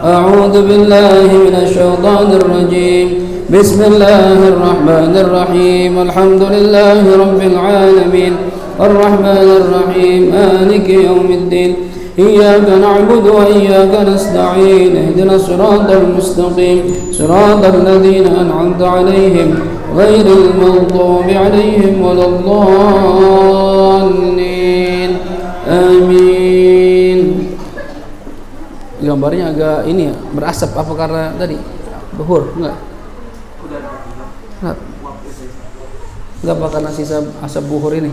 أعوذ بالله من الشيطان الرجيم بسم الله الرحمن الرحيم الحمد لله رب العالمين الرحمن الرحيم مالك يوم الدين إياك نعبد وإياك نستعين اهدنا الصراط المستقيم صراط الذين أنعمت عليهم غير المغضوب عليهم ولا الضالين آمين. Gambarnya agak ini ya, berasap apa karena tadi buhur? Enggak apa karena sisa asap buhur ini?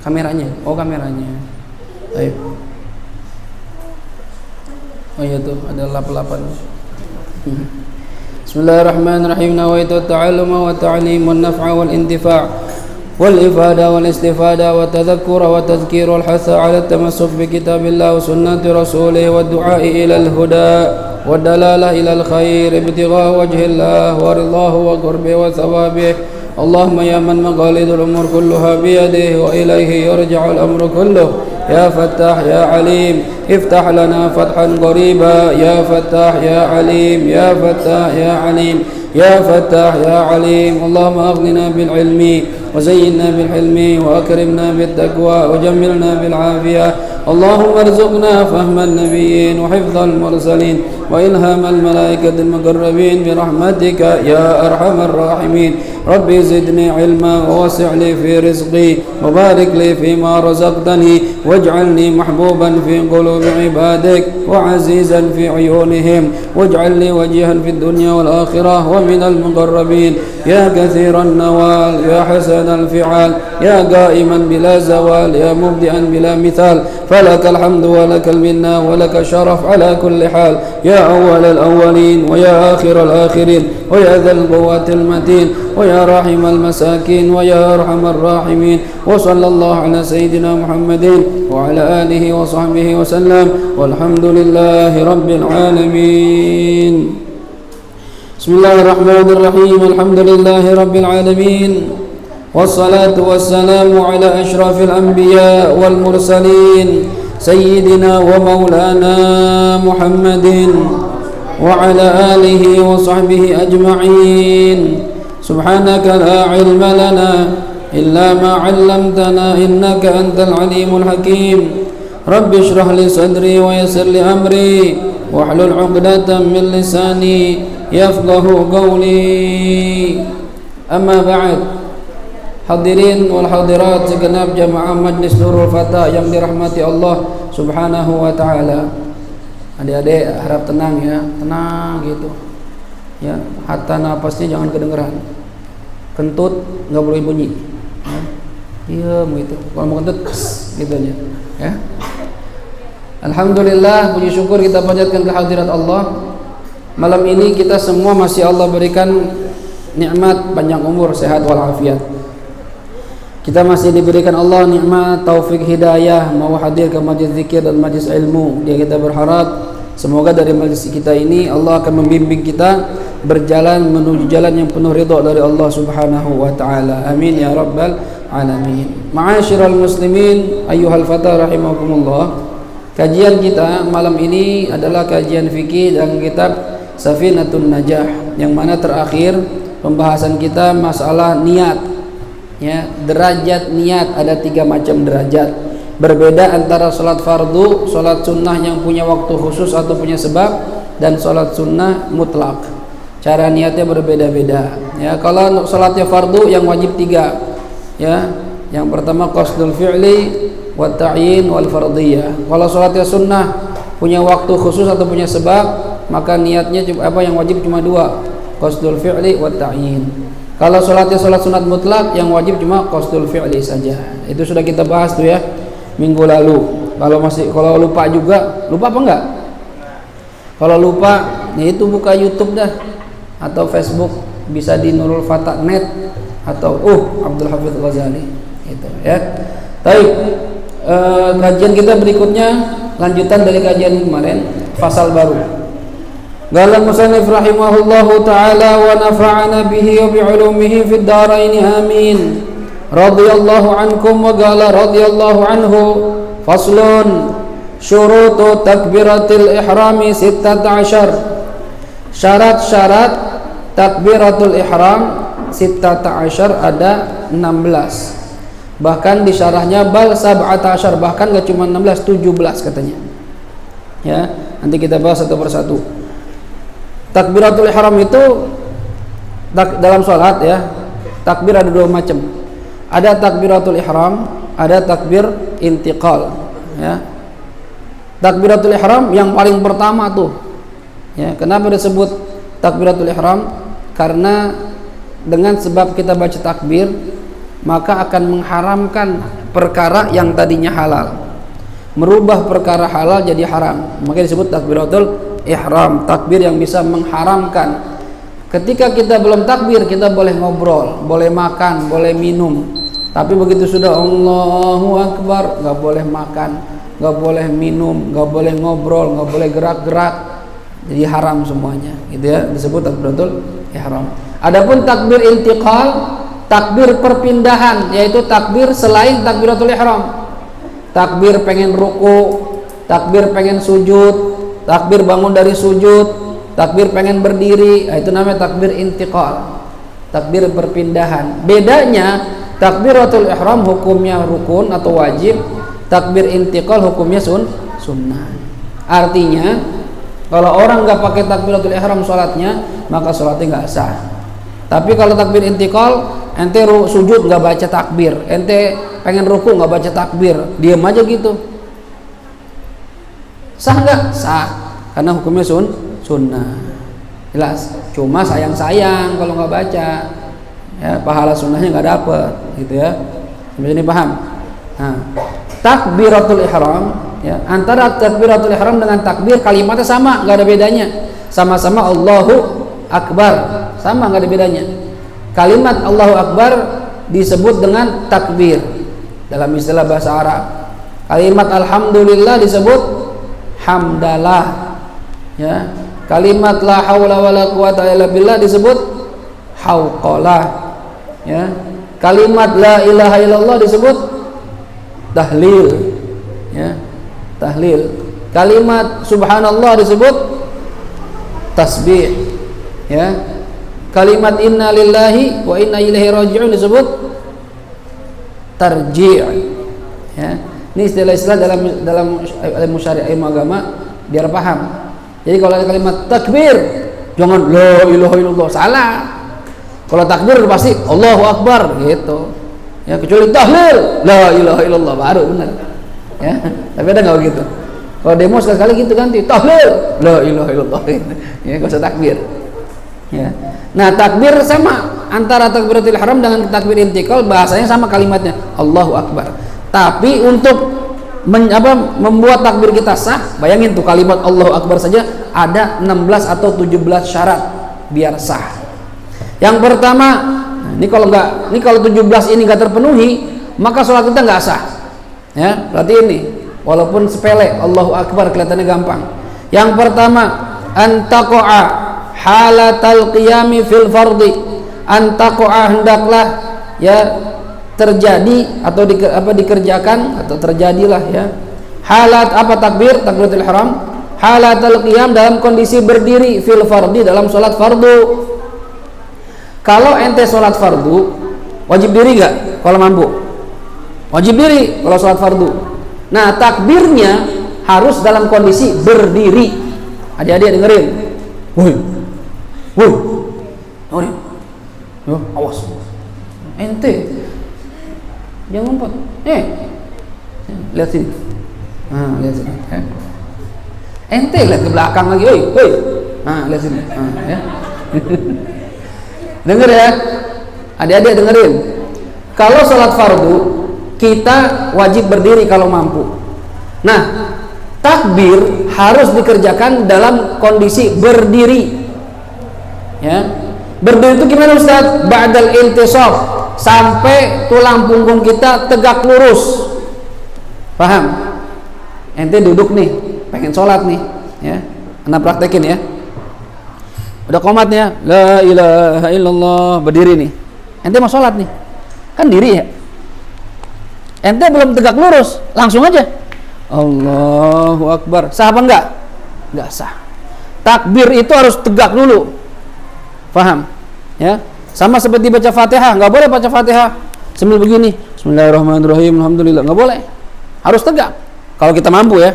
Kameranya, oh kameranya. Baik. Oh iya tuh ada lap-lapan. Bismillahirrahmanirrahim. Nawaitu ta'alluma wa ta'lim wan naf'a wal intifa' والإفادة والاستفادة والتذكر والتذكير والحث على التمسك بكتاب الله وسنة رسوله والدعاء إلى الهدى والدلالة إلى الخير ابتغاء وجه الله ورضاه وقربه وثوابه. اللهم يا من مقاليد الأمور كلها بيده وإليه يرجع الأمر كله يا فتاح يا عليم افتح لنا فتحا قريبا يا فتاح يا عليم يا فتاح يا عليم يا فتاح يا عليم. اللهم أغننا بالعلم وزينا بالحلم وأكرمنا بالتقوى وجملنا بالعافية. اللهم ارزقنا فهم النبيين وحفظ المرسلين وإلهام الملائكة المقربين برحمتك يا أرحم الراحمين. ربي زدني علما ووسع لي في رزقي وبارك لي فيما رزقتني واجعلني محبوبا في قلوب عبادك وعزيزا في عيونهم واجعل لي وجيها في الدنيا والآخرة ومن المقربين يا كثير النوال يا حسن الفعال يا قائما بلا زوال يا مبدئا بلا مثال فلك الحمد ولك المنة ولك الشرف على كل حال يا أول الأولين ويا آخر الآخرين ويا ذا القوة المتين ويا راحم المساكين ويا أرحم الراحمين. وصلى الله على سيدنا محمد وعلى آله وصحبه وسلم والحمد لله رب العالمين. بسم الله الرحمن الرحيم الحمد لله رب العالمين والصلاة والسلام على أشرف الأنبياء والمرسلين سيدنا ومولانا محمد وعلى آله وصحبه أجمعين. سبحانك لا علم لنا إلا ما علمتنا إنك أنت العليم الحكيم. رب اشرح لي صدري ويسر لي أمري واحلل عقدة من لساني يفقه قولي. أما بعد. Hadirin wal hadirat segenap jamaah Majlis Nurul Fatah yang dirahmati Allah Subhanahu wa taala. Adik-adik harap tenang ya, tenang gitu. Ya, hatta napasnya jangan kedengeran. Kentut enggak boleh bunyi. Diam gitu. Kalau mau kentut gitu aja, ya. Alhamdulillah, puji syukur kita panjatkan kehadirat Allah. Malam ini kita semua masih Allah berikan nikmat panjang umur, sehat walafiat. Kita masih diberikan Allah nikmat taufik hidayah mau hadir ke majlis zikir dan majlis ilmu. Dia kita berharap semoga dari majlis kita ini Allah akan membimbing kita berjalan menuju jalan yang penuh ridha dari Allah Subhanahu wa taala. Amin ya rabbal alamin. Ma'asyiral muslimin ayyuhal fatah rahimakumullah. Kajian kita malam ini adalah kajian fikih dan kitab Safinatun Najah, yang mana terakhir pembahasan kita masalah niat. Ya, derajat niat ada 3 macam derajat. Berbeda antara salat fardu, salat sunnah yang punya waktu khusus atau punya sebab, dan salat sunnah mutlak. Cara niatnya berbeda-beda. Ya, kalau salatnya fardu yang wajib 3. Ya, yang pertama qasdul fi'li, wa ta'yin wal fardiyah. Kalau salatnya sunnah punya waktu khusus atau punya sebab, maka niatnya yang wajib cuma 2, qasdul fi'li wa ta'yin. Kalau sholatnya sholat sunat mutlak, yang wajib cuma qasdul fi'li saja. Itu sudah kita bahas tuh ya minggu lalu. Kalau lupa juga, lupa apa enggak? Kalau lupa, ya itu buka YouTube dah atau Facebook, bisa di Nurul Fatah net atau Abdul Hafidz Ghazali itu ya. Baik. Kajian kita berikutnya lanjutan dari kajian kemarin, fasal baru. Qala musannif rahimahullahu ta'ala wa nafa'ana bihi wa bi'ulumihi fid dharain amin. Radhiyallahu ankum wa qala radhiyallahu anhu. Faslun syurutu takbiratul ihrami 16. Syarat-syarat takbiratul ihram 16 ada 16. Bahkan di syarahnya bal 17, bahkan gak cuma 16, 17 katanya. Ya, nanti kita bahas satu persatu. Takbiratul ihram itu dalam sholat ya, takbir ada dua macam. Ada takbiratul ihram, ada takbir intiqal. Ya, takbiratul ihram yang paling pertama tuh. Ya, kenapa disebut takbiratul ihram? Karena dengan sebab kita baca takbir, maka akan mengharamkan perkara yang tadinya halal, merubah perkara halal jadi haram. Maka disebut takbiratul ihram, takbir yang bisa mengharamkan. Ketika kita belum takbir, kita boleh ngobrol, boleh makan, boleh minum. Tapi begitu sudah Allahu Akbar, nggak boleh makan, nggak boleh minum, nggak boleh ngobrol, nggak boleh gerak-gerak, jadi haram semuanya. Gitu ya, disebut takbiratul ihram. Adapun takbir intiqal, takbir perpindahan, yaitu takbir selain takbiratul ihram. Takbir pengen ruku, takbir pengen sujud, takbir bangun dari sujud, takbir pengen berdiri, itu namanya takbir intiqal, takbir perpindahan. Bedanya takbiratul ihram hukumnya rukun atau wajib, takbir intiqal hukumnya sunnah. Artinya kalau orang nggak pakai takbiratul ihram sholatnya, maka sholatnya nggak sah. Tapi kalau takbir intiqal, ente sujud nggak baca takbir, ente pengen ruku nggak baca takbir, diam aja gitu, sah nggak? Sah, karena hukumnya sunnah, jelas. Cuma sayang kalau nggak baca, ya pahala sunnahnya nggak dapet, gitu ya. Sampai ini paham? Nah, takbiratul ihram, ya, antara takbiratul ihram dengan takbir kalimatnya sama, nggak ada bedanya, sama-sama Allahu Akbar, sama, nggak ada bedanya. Kalimat Allahu Akbar disebut dengan takbir dalam istilah bahasa Arab. Kalimat Alhamdulillah disebut hamdalah, ya. Kalimat la haula wala quwata illa billah disebut hauqalah, ya. Kalimat la ilaha illallah disebut tahlil, ya, tahlil. Kalimat subhanallah disebut tasbih, ya. Kalimat inna lillahi wa inna ilaihi raji'un disebut tarji', ya. Ini istilah-istilah dalam ilmu syariah, ilmu agama, biar paham. Jadi kalau ada kalimat takbir, jangan la ilaha illallah, salah. Kalau takbir pasti Allahu Akbar gitu, ya, kecuali tahlil la ilaha illallah baru benar, ya. Tapi ada nggak begitu? Kalau demo sekali gitu ganti tahlil la ilaha illallah, ya, nggak usah takbir, ya. Nah, takbir sama antara takbiratul ihram dengan takbir intiqal, bahasanya sama kalimatnya Allahu Akbar. Tapi untuk membuat takbir kita sah, bayangin tuh kalimat Allahu Akbar saja ada 16 atau 17 syarat biar sah. Yang pertama, ini kalau 17 ini nggak terpenuhi, maka sholat kita nggak sah. Ya, berarti ini walaupun sepele Allahu Akbar kelihatannya gampang. Yang pertama, antaqa'a halatal qiyami fil fardi, antaqa'a hendaklah, ya, terjadi atau dikerjakan atau terjadilah, ya, halat apa takbiratul ihram, halatal qiyam dalam kondisi berdiri, fil fardi dalam sholat fardu. Kalau ente sholat fardu wajib diri gak? Kalau mampu wajib diri kalau sholat fardu. Nah, takbirnya harus dalam kondisi berdiri. Adik-adik dengerin, woi, dengerin, yo, awas, ente jangan ngumpet, lihat sini, lihat sini, ente lihat ke belakang lagi, woi, lihat sini, ya. Dengar ya, adik-adik dengerin. Kalau sholat fardu kita wajib berdiri kalau mampu. Nah, takbir harus dikerjakan dalam kondisi berdiri, ya. Berdiri itu gimana Ustaz? Ba'dal intisab, sampai tulang punggung kita tegak lurus. Paham? Ente duduk nih, pengen sholat nih, ya. Anda praktekin ya. Udah komatnya la ilaha illallah, berdiri nih. Ente mau sholat nih, kan diri ya. Ente belum tegak lurus, langsung aja Allahu Akbar. Sah apa enggak? Enggak sah. Takbir itu harus tegak dulu. Paham? Ya. Sama seperti baca Fatihah, enggak boleh baca Fatihah sambil begini. Bismillahirrahmanirrahim. Alhamdulillah, enggak boleh. Harus tegak. Kalau kita mampu ya.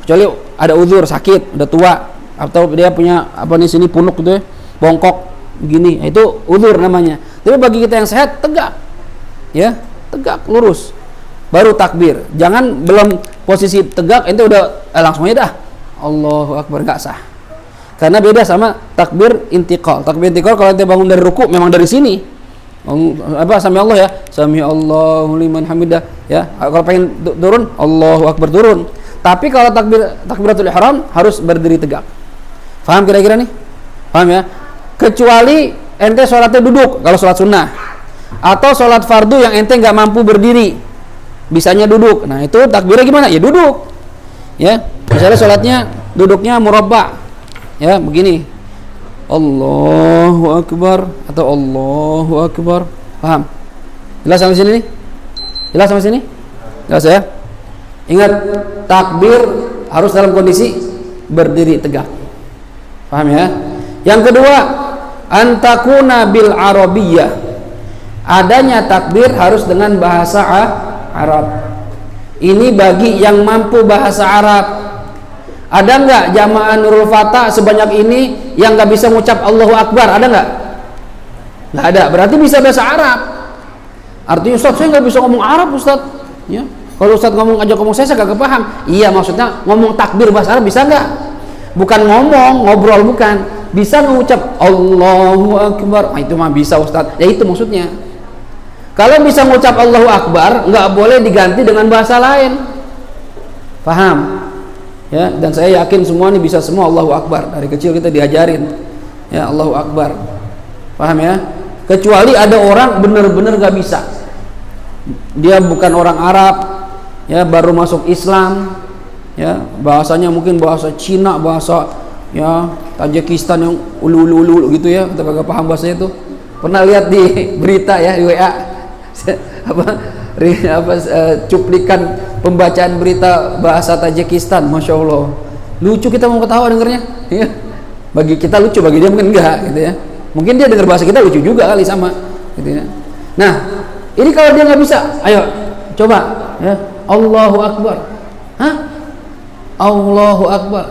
Kecuali ada uzur, sakit, udah tua atau dia punya apa nih sini punuk gitu ya, bongkok begini. Itu uzur namanya. Tapi bagi kita yang sehat, tegak. Ya, tegak, lurus. Baru takbir. Jangan belum posisi tegak ente udah langsung aja dah. Allahu Akbar, enggak sah. Karena beda sama takbir intiqal. Takbir intiqal kalau ente bangun dari ruku memang dari sini. Apa sami Allah ya? Sami Allahu liman hamidah ya. Kalau pengen turun Allahu Akbar turun. Tapi kalau takbiratul ihram harus berdiri tegak. Paham kira-kira nih? Paham ya? Kecuali ente sholatnya duduk kalau sholat sunnah. Atau sholat fardu yang ente nggak mampu berdiri. Bisanya duduk. Nah, itu takbirnya gimana? Ya duduk. Ya. Misalnya sholatnya duduknya murabba. Ya, begini. Allahu Akbar atau Allahu Akbar. Paham? Jelas sampai sini nih? Jelas sampai sini? Jelas ya? Ingat, takbir harus dalam kondisi berdiri tegak. Paham ya? Yang kedua, antakuna bil arabiyyah. Adanya takbir harus dengan bahasa Arab. Ini bagi yang mampu bahasa Arab. Ada nggak jamaah Nurul Fatah sebanyak ini yang nggak bisa mengucap Allahu Akbar? Ada nggak? Nggak ada. Berarti bisa bahasa Arab. Artinya Ustaz, saya nggak bisa ngomong Arab Ustaz. Ya. Kalau Ustaz ngajak ngomong saya nggak paham. Iya, maksudnya ngomong takbir bahasa Arab bisa nggak? Bukan ngomong, ngobrol bukan. Bisa mengucap Allahu Akbar. Nah, itu mah bisa Ustaz. Ya itu maksudnya. Kalau bisa mengucap Allahu Akbar, nggak boleh diganti dengan bahasa lain. Paham? Ya, dan saya yakin semua ini bisa semua Allahu Akbar. Dari kecil kita diajarin. Ya, Allahu Akbar. Paham ya? Kecuali ada orang benar-benar nggak bisa. Dia bukan orang Arab, ya baru masuk Islam, ya bahasanya mungkin bahasa Cina, bahasa ya Tajikistan yang ulu gitu ya, kita kagak paham bahasanya itu. Pernah lihat di berita ya di WA cuplikan pembacaan berita bahasa Tajikistan, masya Allah, lucu, kita mau ketawa dengernya. Ya. Bagi kita lucu, bagi dia mungkin enggak, gitu ya. Mungkin dia dengar bahasa kita lucu juga kali sama, gitu ya. Nah, ini kalau dia nggak bisa, ayo coba, ya Allahu Akbar, hah? Allahu Akbar,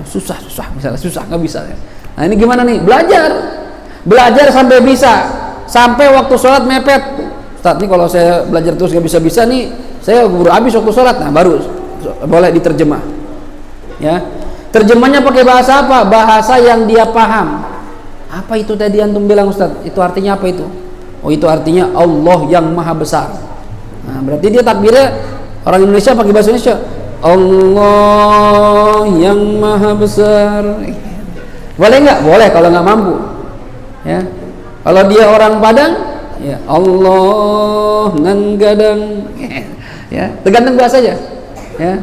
susah, misalnya susah nggak bisa. Ya. Nah ini gimana nih? Belajar sampai bisa. Sampai waktu sholat mepet, Ustaz nih kalau saya belajar terus nggak bisa nih, saya buru habis waktu sholat. Nah baru boleh diterjemah. Ya, terjemahnya pakai bahasa apa? Bahasa yang dia paham. Apa itu tadi antum bilang Ustaz? Itu artinya apa itu? Oh itu artinya Allah yang maha besar. Nah berarti dia takbirnya orang Indonesia pakai bahasa Indonesia. Allah yang maha besar. Boleh nggak? Boleh kalau nggak mampu. Ya. Kalau dia orang Padang, ya Allah nan gadang, ya tergantung bahasanya, ya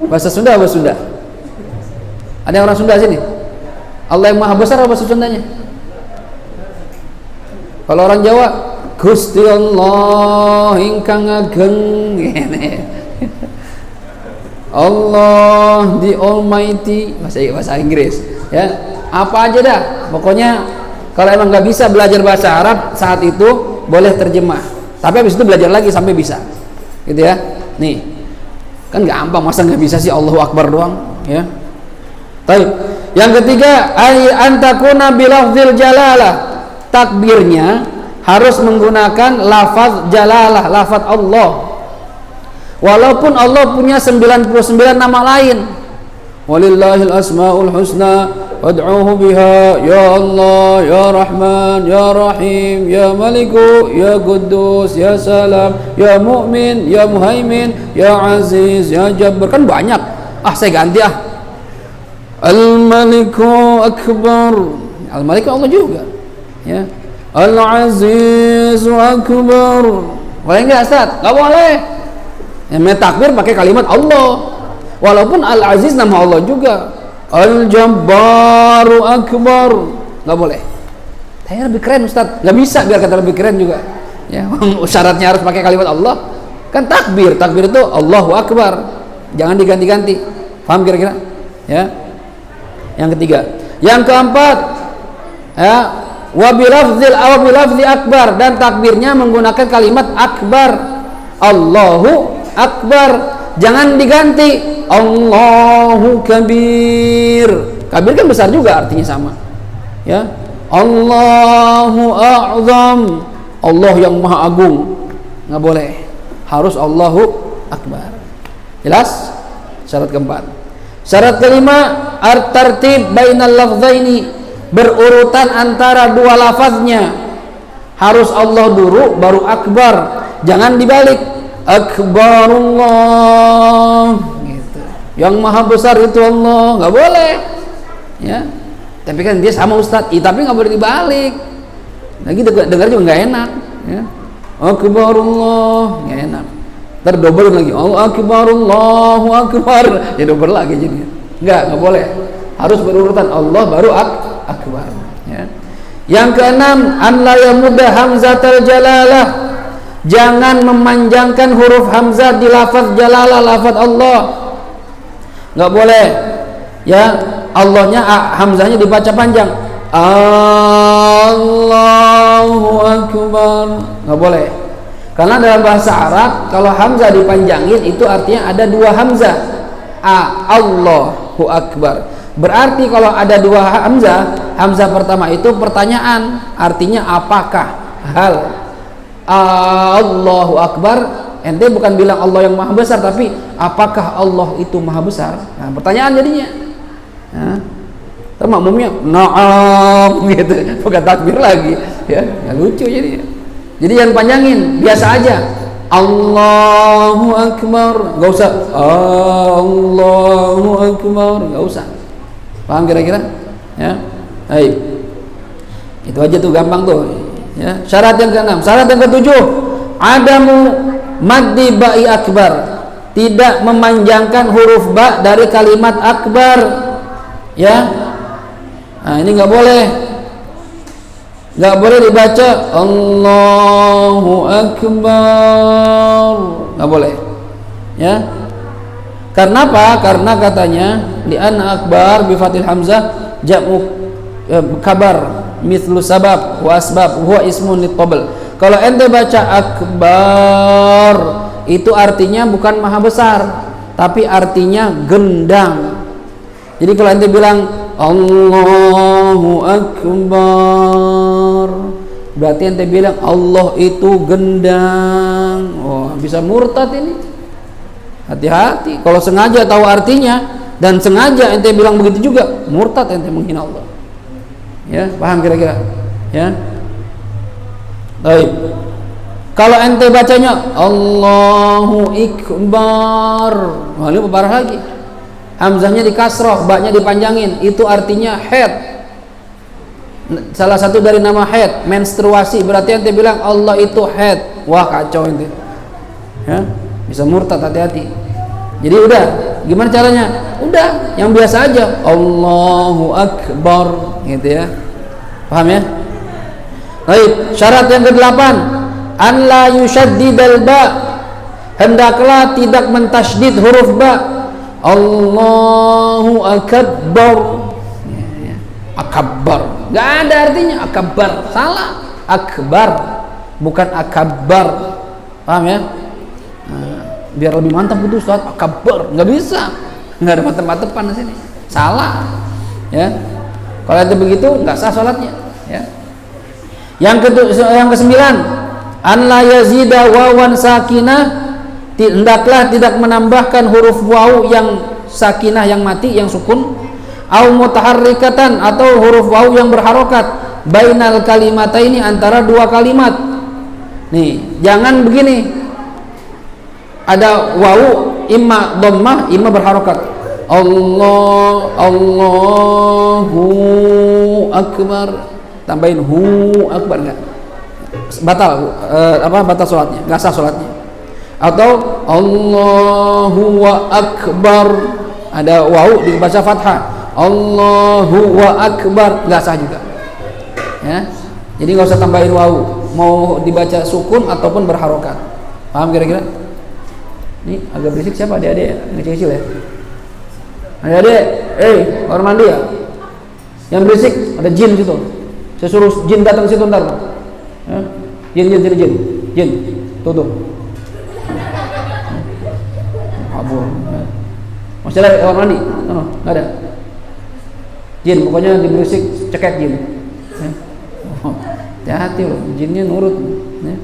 bahasa Sunda apa Sunda? Ada orang Sunda sini? Allah yang maha besar apa bahasa Sundanya? Kalau orang Jawa, Gusti Allah ingkang ageng, Allah the Almighty, bahasa Inggris, ya apa aja dah, pokoknya. Kalau emang nggak bisa belajar bahasa Arab saat itu boleh terjemah, tapi habis itu belajar lagi sampai bisa, gitu ya. Nih, kan gampang, masa nggak bisa sih Allahu Akbar doang, ya. Baik. Yang ketiga, antakuna bilafzil jalalah. Takbirnya harus menggunakan lafaz jalalah, lafaz Allah. Walaupun Allah punya 99 nama lain. Walillahil asmaul husna Ad'uhu biha ya Allah ya Rahman ya Rahim ya Maliku ya Quddus ya Salam ya Mu'min ya Muhaimin ya Aziz ya Jabbar, kan banyak. Saya ganti Al-Maliku Akbar. Al-Maliku Allah juga, ya. Al-Azizu Akbar. Boleh nggak Ustaz? Nggak boleh. Yang takbir pakai kalimat Allah, walaupun Al-Aziz nama Allah juga. Al-Jabbaru Akbar, nggak boleh. Saya lebih keren Ustaz, nggak bisa biar kata lebih keren juga. Ya, syaratnya harus pakai kalimat Allah. Kan takbir itu Allahu Akbar, jangan diganti-ganti. Paham kira-kira? Ya. Yang ketiga, yang keempat, ya, wa bilafzi akbar, dan takbirnya menggunakan kalimat akbar. Allahu Akbar, jangan diganti Allahu Kabir. Kabir kan besar juga, artinya sama. Ya. Allahu A'zam, Allah yang Maha Agung. Nggak boleh. Harus Allahu Akbar. Jelas? Syarat keempat. Syarat kelima, at-tartib bainal lafzaini, berurutan antara dua lafaznya. Harus Allah dulu baru akbar, jangan dibalik. Akbarullah gitu. Yang maha besar itu Allah, nggak boleh. Ya. Tapi kan dia sama Ustadz, tapi nggak boleh dibalik. Lagi dengar juga nggak enak. Ya. Akbarullah, nggak enak. Terdobel lagi, Allahu Akbar, Allahu Akbar, ya double lagi jadinya. Nggak boleh. Harus berurutan, Allah baru akbar. Ya. Yang keenam, an la yamudda hamzatal jalalah, jangan memanjangkan huruf hamzah di lafaz jalalah, lafaz Allah. Nggak boleh. Ya, Allahnya hamzahnya dibaca panjang. Allahu Akbar, nggak boleh. Karena dalam bahasa Arab kalau hamzah dipanjangin itu artinya ada dua hamzah. Allahu Akbar. Berarti kalau ada dua hamzah, hamzah pertama itu pertanyaan, artinya apakah, hal. Allahu Akbar, ente bukan bilang Allah yang maha besar, tapi apakah Allah itu maha besar? Nah, pertanyaan jadinya. Nah, makmumnya na'am gitu, bukan takbir lagi, ya lucu jadinya. Jadi yang panjangin, biasa aja. Allahu Akbar, nggak usah Allahu Akbar, nggak usah. Paham kira-kira? Ya, baik. Itu aja tuh, gampang tuh. Ya. Syarat yang keenam. Syarat yang ketujuh, adamu maddi ba'i akbar, tidak memanjangkan huruf ba dari kalimat akbar. Ya, nah ini nggak boleh. Nggak boleh dibaca Allahu Akbar, nggak boleh. Ya. Karena apa? Karena katanya li'anna akbar bi fathil hamzah jam'u kabar mithlu sabab wa asbab huwa ismun litabl. Kalau ente baca akbar itu artinya bukan maha besar, tapi artinya gendang. Jadi kalau ente bilang Allahu Akbar, berarti ente bilang Allah itu gendang. Oh, bisa murtad ini. Hati-hati. Kalau sengaja tahu artinya dan sengaja ente bilang begitu juga, murtad, ente menghina Allah. Ya, paham kira-kira? Ya. Baik. Kalau ente bacanya Allahu Akbar, wah ini parah lagi. Hamzahnya dikasroh, ba-nya dipanjangin, itu artinya head. Salah satu dari nama head, menstruasi, berarti ente bilang Allah itu head. Wah, kacau ente. Ya, bisa murtad, hati-hati. Jadi udah, gimana caranya? Udah, yang biasa aja, Allahu Akbar, gitu ya. Paham ya? Baik, syarat yang ke-8, an la yushaddidal ba, hendaklah tidak mentasydid huruf ba. Allahu Akbar, akbar, nggak ada artinya akbar, salah. Akbar bukan akbar, paham ya? Nah, biar lebih mantap itu Ustaz, akbar, nggak bisa, nggak ada mantep-mantepan di sini, salah. Ya, kalau itu begitu nggak sah sholatnya. Ya. Yang kesembilan, an la yazida wawan sakinah, hendaklah tidak menambahkan huruf waw yang sakinah, yang mati, yang sukun, au mutaharrikatan, atau huruf waw yang berharokat, bainal kalimataini, antara dua kalimat. Nih, jangan begini. Ada waw imma dhammah, imma berharokat. Allahu Akbar, tambahin hu akbar, enggak? Batal batal sholatnya, enggak sah sholatnya. Atau Allahu Akbar, ada waw dibaca fathah, Allahu Akbar, nggak sah juga. Ya, jadi nggak usah tambahin waw, mau dibaca sukun ataupun berharokat. Paham kira-kira? Ini agak berisik siapa adik-adik yang kecil-kecil ya? Adik-adik, kamar mandi ya? Yang berisik ada jin situ. Saya suruh jin datang situ ntar. Ya? Jin. Tuh. Kabur. Masih ada kamar mandi? Oh, nggak ada. Jin, pokoknya diberisik cekek jin. Ya? Oh, hati-hati loh, jinnya nurut. Ya?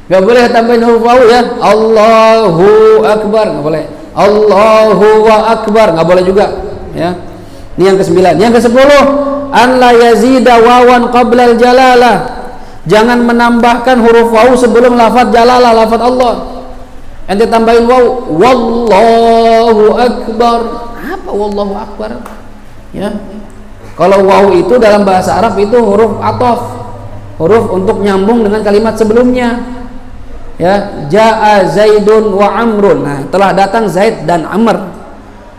Gak boleh tambahin huruf waw ya. Allahu Akbar gak boleh. Allahu Akbar gak boleh juga ya. Ini yang ke-9. Yang ke-10, an la yazida wawan qabla al-jalalah. Jangan menambahkan huruf waw sebelum lafaz jalalah, lafaz Allah. Ente tambahin waw, wallahu akbar. Apa wallahu akbar? Ya. Kalau waw itu dalam bahasa Arab itu huruf ataf. Huruf untuk nyambung dengan kalimat sebelumnya. Ya, jaa Zaidun wa Amrun. Nah, telah datang Zaid dan Amr.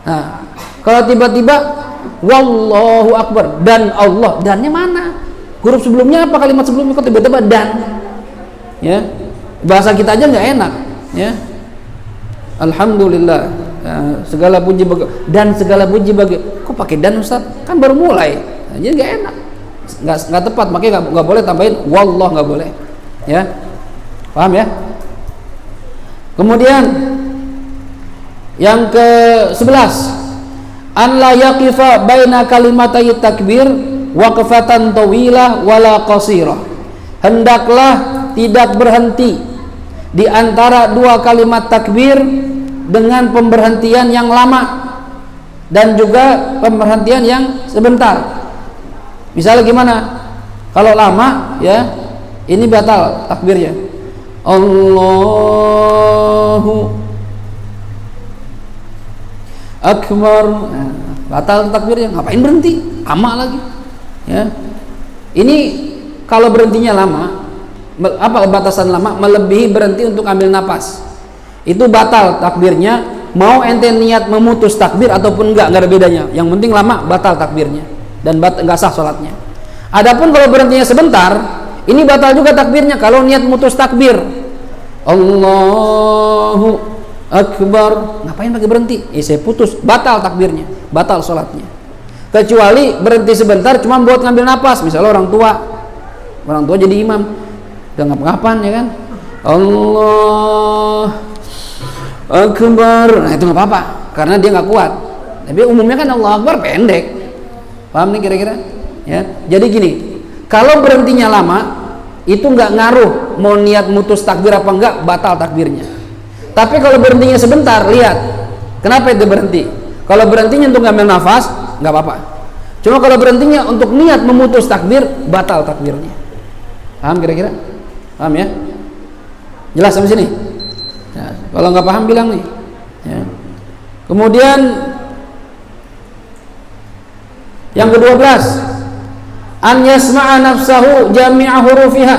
Nah, kalau tiba-tiba wallahu akbar dan Allah, dannya mana? Huruf sebelumnya apa, kalimat sebelumnya, kok tiba-tiba dan? Ya. Bahasa kita aja nggak enak, ya. Alhamdulillah. Segala puji bagi dan segala puji bagi. Kok pakai dan, Ustaz? Kan baru mulai. Nah, jadi nggak enak. Nggak tepat, makanya nggak boleh tambahin wallah, nggak boleh. Ya. Paham ya? Kemudian yang ke-11, an la yaqifa baina kalimatay takbir waqfatan tawilah wala qasirah. Hendaklah tidak berhenti di antara dua kalimat takbir dengan pemberhentian yang lama dan juga pemberhentian yang sebentar. Misalnya gimana? Kalau lama ya, ini batal takbirnya. Allahu Akbar. Nah, batal takbirnya. Ngapain berhenti? Lama lagi. Ya. Ini kalau berhentinya lama, apa batasan lama? Melebihi berhenti untuk ambil napas. Itu batal takbirnya. Mau ente niat memutus takbir ataupun enggak ada bedanya. Yang penting lama, batal takbirnya dan enggak sah sholatnya. Adapun kalau berhentinya sebentar, ini batal juga takbirnya kalau niat mutus takbir. Allahu Akbar. Ngapain pakai berhenti? Saya putus, batal takbirnya, batal sholatnya. Kecuali berhenti sebentar cuma buat ngambil napas. Misalnya orang tua jadi imam, udah ngapa-ngapan ya kan? Allah Akbar. Nah itu nggak apa-apa, karena dia nggak kuat. Tapi umumnya kan Allah Akbar pendek. Paham nih kira-kira? Ya. Jadi gini, kalau berhentinya lama itu nggak ngaruh mau niat mutus takbir apa enggak, batal takbirnya. Tapi kalau berhentinya sebentar, lihat kenapa itu berhenti. Kalau berhentinya untuk ngambil nafas, nggak apa-apa. Cuma kalau berhentinya untuk niat memutus takbir, batal takbirnya. Paham kira-kira? Paham ya? Jelas sampai sini? Ya, kalau nggak paham bilang nih. Ya. Kemudian yang ke-12, an yasma'a nafsahu jami'a hurufiha.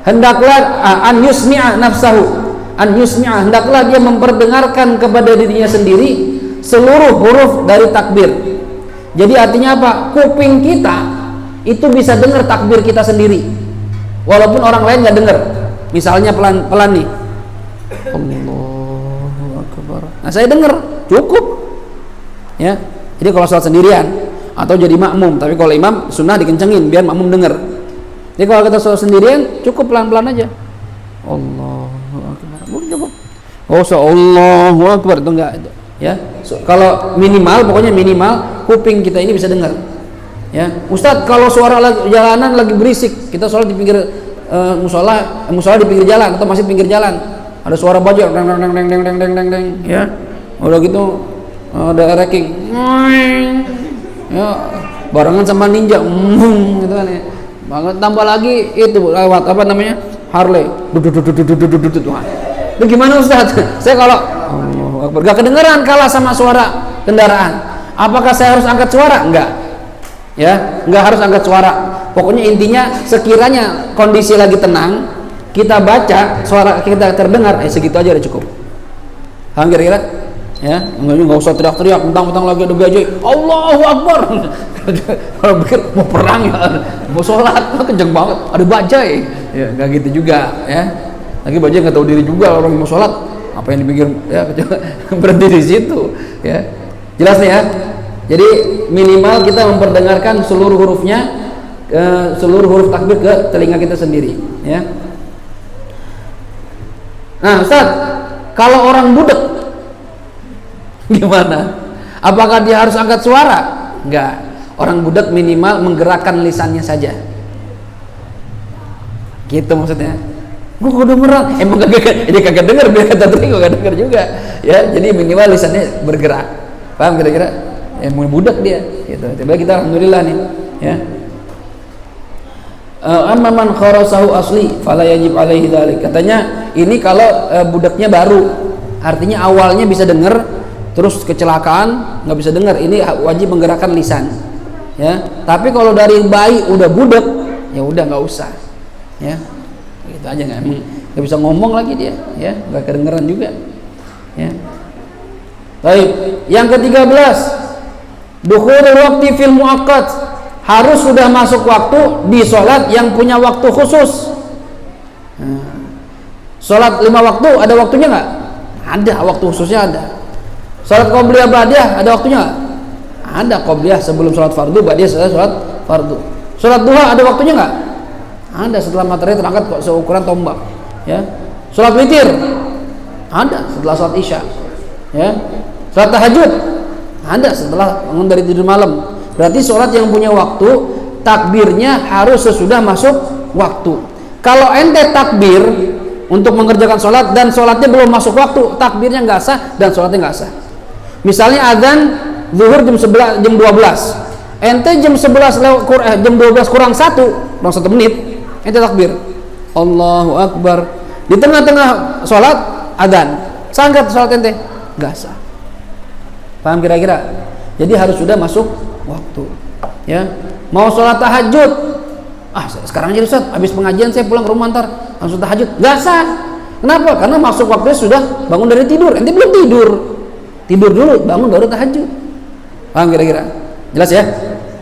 Hendaklah an yusmi'a nafsahu. An yusmi'a, hendaklah dia memperdengarkan kepada dirinya sendiri seluruh huruf dari takbir. Jadi artinya apa? Kuping kita itu bisa dengar takbir kita sendiri, walaupun orang lain nggak dengar. Misalnya pelan-pelan nih, Allahu Akbar. Nah saya dengar, cukup. Ya. Jadi kalau sholat sendirian atau jadi makmum, tapi kalau imam sunnah dikencengin biar makmum dengar. Jadi kalau kita sholat sendirian cukup pelan-pelan aja. Allahu Akbar. Cukup. Oh, Allahu Akbar itu enggak itu. Ya. Kalau minimal, pokoknya minimal kuping kita ini bisa dengar. Ya. Ustadz, kalau suara jalanan lagi berisik, kita sholat di pinggir musola di pinggir jalan atau masih pinggir jalan. Ada suara bajak deng deng deng deng deng deng deng, ya. Udah gitu ada wrecking. Ya, barengan sama ninja, gitu kan ya. Banget tambah lagi itu lewat apa namanya? Harley. Itu gimana Ustaz? Saya kalau gak kedengeran kalah sama suara kendaraan. Apakah saya harus angkat suara? Enggak. Ya, enggak harus angkat suara. Pokoknya intinya sekiranya kondisi lagi tenang, kita baca, suara kita terdengar, segitu aja udah cukup. Paham kira-kira? Ya, enggak usah teriak-teriak, mentang-mentang lagi ada gajah, Allahu Akbar. Kalau pikir mau perang ya, mau sholat, kenceng banget, ada bajai. Ya, enggak gitu juga, ya. Lagi baju nggak tahu diri juga, orang mau sholat apa yang dipikir ya, berhenti di situ ya. Jelas nih ya. Jadi minimal kita memperdengarkan seluruh hurufnya, seluruh huruf takbir ke telinga kita sendiri ya. Nah Ustaz, kalau orang budek gimana? Apakah dia harus angkat suara? Enggak. Orang budek minimal menggerakkan lisannya saja. Gitu maksudnya. Gue udah merang, emang kagak denger, biar kata telinga kagak denger juga ya. Jadi minimal lisannya bergerak. Paham kira-kira? Mau budak dia gitu. Coba kita alhamdulillah nih ya. Amma man kharasahu asli fala yajib alaihi dzalik. Katanya ini kalau budaknya baru, artinya awalnya bisa denger terus kecelakaan nggak bisa dengar, ini wajib menggerakkan lisan ya. Tapi kalau dari bayi udah budak ya udah nggak usah ya, gitu aja, nggak bisa ngomong lagi dia ya, nggak kedengeran juga ya. Baik, yang ke-13 dukhulul waqti fil muaqqat, harus sudah masuk waktu di sholat yang punya waktu khusus. Sholat 5 waktu ada waktunya nggak? Ada, waktu khususnya ada. Sholat qobliyah ba'diyah ada waktunya nggak? Ada, qobliyah sebelum sholat fardu, ba'diyah setelah sholat fardu. Sholat duha ada waktunya nggak? Ada, setelah matahari terangkat kok seukuran tombak ya. Sholat witir ada setelah sholat isya ya. Sholat tahajud ada setelah bangun dari tidur malam. Berarti sholat yang punya waktu takbirnya harus sesudah masuk waktu. Kalau ente takbir untuk mengerjakan sholat dan sholatnya belum masuk waktu, takbirnya nggak sah dan sholatnya nggak sah. Misalnya adzan zuhur jam 11, jam 12, ente jam 11 jam 12 kurang 1 menit ente takbir Allahu Akbar, di tengah-tengah sholat adzan, sah nggak sholat ente? Nggak sah. Paham kira-kira? Jadi harus sudah masuk waktu ya. Mau sholat tahajud, sekarang aja Ustaz, habis pengajian saya pulang ke rumah ntar langsung tahajud, nggak sah. Kenapa? Karena masuk waktunya sudah bangun dari tidur, ente belum tidur dulu baru tahajud. Paham kira-kira? Jelas ya?